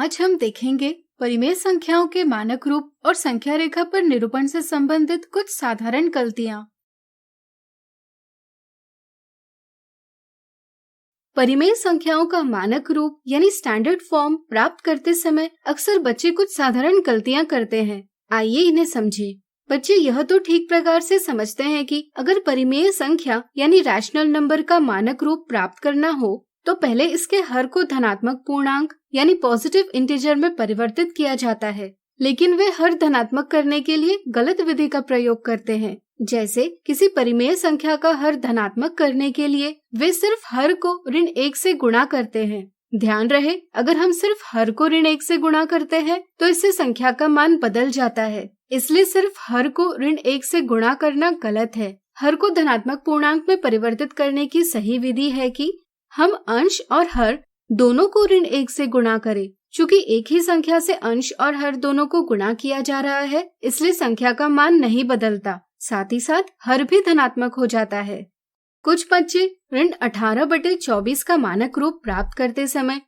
आज हम देखेंगे परिमेय संख्याओं के मानक रूप और संख्या रेखा पर निरूपण से संबंधित कुछ साधारण गलतियां। परिमेय संख्याओं का मानक रूप यानी स्टैंडर्ड फॉर्म प्राप्त करते समय अक्सर बच्चे कुछ साधारण गलतियां करते हैं। आइए इन्हें समझें। बच्चे यह तो ठीक प्रकार से समझते हैं कि अगर परिमेय संख्या यानी रैशनल नंबर का मानक रूप प्राप्त करना हो तो पहले इसके हर को धनात्मक पूर्णांक यानी पॉजिटिव इंटीजर में परिवर्तित किया जाता है, लेकिन वे हर धनात्मक करने के लिए गलत विधि का प्रयोग करते हैं। जैसे किसी परिमेय संख्या का हर धनात्मक करने के लिए वे सिर्फ हर को ऋण 1 से गुणा करते हैं। ध्यान रहे, अगर हम सिर्फ हर को ऋण 1 से गुणा करते हैं तो इससे संख्या का मान बदल जाता है, इसलिए सिर्फ हर को ऋण 1 से गुणा करना गलत है। हर को धनात्मक पूर्णांक में परिवर्तित करने की सही विधि है कि हम अंश और हर दोनों को ऋण 1 से गुणा करें। चूंकि एक ही संख्या से अंश और हर दोनों को गुणा किया जा रहा है, इसलिए संख्या का मान नहीं बदलता, साथ ही साथ हर भी धनात्मक हो जाता है। कुछ बच्चे ऋण 18/24 का मानक रूप प्राप्त करते समय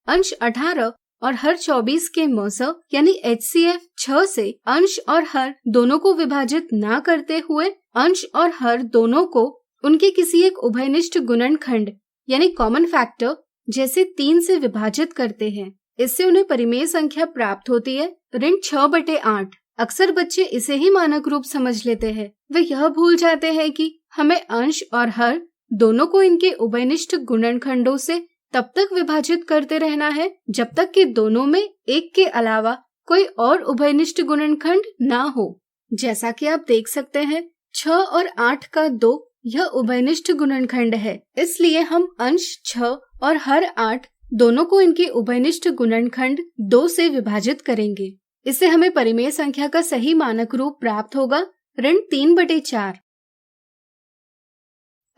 अंश 18 और हर 24 के मौस यानी HCF 6 से अंश और हर दोनों को विभाजित न करते हुए अंश और हर दोनों को उनके किसी एक उभयनिष्ठ गुणनखंड यानी कॉमन फैक्टर जैसे 3 से विभाजित करते हैं। इससे उन्हें परिमेय संख्या प्राप्त होती है ऋण 6/8। अक्सर बच्चे इसे ही मानक रूप समझ लेते हैं। वे यह भूल जाते हैं कि हमें अंश और हर दोनों को इनके उभयनिष्ठ गुणनखंडों से तब तक विभाजित करते रहना है जब तक कि दोनों में एक के अलावा कोई और उभयनिष्ठ गुणनखंड ना हो। जैसा कि आप देख सकते हैं 6 और 8 का 2 यह उभयनिष्ठ गुणनखंड है, इसलिए हम अंश 6 और हर 8 दोनों को इनके उभयनिष्ठ गुणनखंड 2 से विभाजित करेंगे। इससे हमें परिमेय संख्या का सही मानक रूप प्राप्त होगा ऋण 3/4।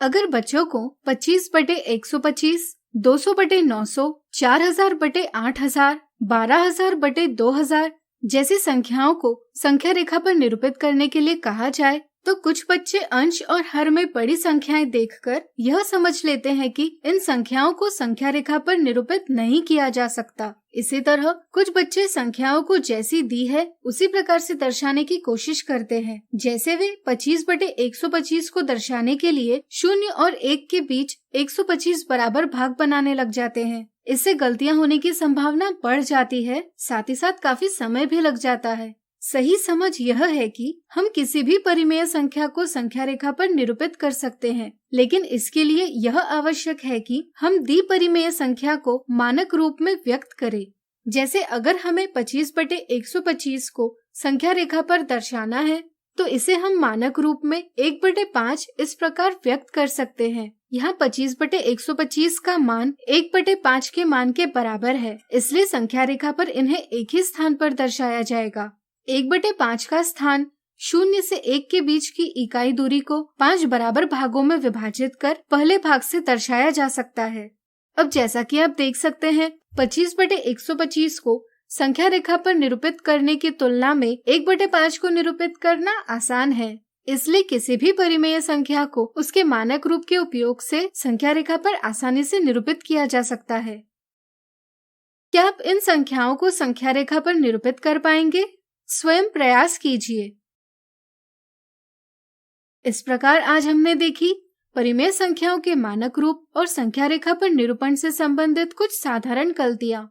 अगर बच्चों को 25/125, 200/900, 4000/8000, 12000/2000 जैसी संख्याओं को संख्या रेखा पर निरूपित करने के लिए कहा जाए तो कुछ बच्चे अंश और हर में बड़ी संख्याएं देखकर यह समझ लेते हैं कि इन संख्याओं को संख्या रेखा पर निरूपित नहीं किया जा सकता। इसी तरह कुछ बच्चे संख्याओं को जैसी दी है उसी प्रकार से दर्शाने की कोशिश करते हैं। जैसे वे 25/125 को दर्शाने के लिए 0 और 1 के बीच 125 बराबर भाग बनाने लग जाते हैं। इससे गलतियां होने की संभावना बढ़ जाती है, साथ ही साथ काफी समय भी लग जाता है। सही समझ यह है कि हम किसी भी परिमेय संख्या को संख्या रेखा पर निरूपित कर सकते हैं, लेकिन इसके लिए यह आवश्यक है कि हम दी परिमेय संख्या को मानक रूप में व्यक्त करें। जैसे अगर हमें 25/125 को संख्या रेखा पर दर्शाना है तो इसे हम मानक रूप में 1/5 इस प्रकार व्यक्त कर सकते हैं। यहाँ 25/125 का मान 1/5 के मान के बराबर है, इसलिए संख्या रेखा पर इन्हें एक ही स्थान पर दर्शाया जाएगा। 1/5 का स्थान 0 से 1 के बीच की इकाई दूरी को 5 बराबर भागों में विभाजित कर पहले भाग से दर्शाया जा सकता है। अब जैसा कि आप देख सकते हैं 25/125 को संख्या रेखा पर निरूपित करने की तुलना में 1/5 को निरूपित करना आसान है, इसलिए किसी भी परिमेय संख्या को उसके मानक रूप के उपयोग से संख्या रेखा पर आसानी से निरूपित किया जा सकता है। क्या आप इन संख्याओं को संख्या रेखा पर निरूपित कर पाएंगे? स्वयं प्रयास कीजिए। इस प्रकार आज हमने देखी परिमेय संख्याओं के मानक रूप और संख्या रेखा पर निरूपण से संबंधित कुछ साधारण गलतियां।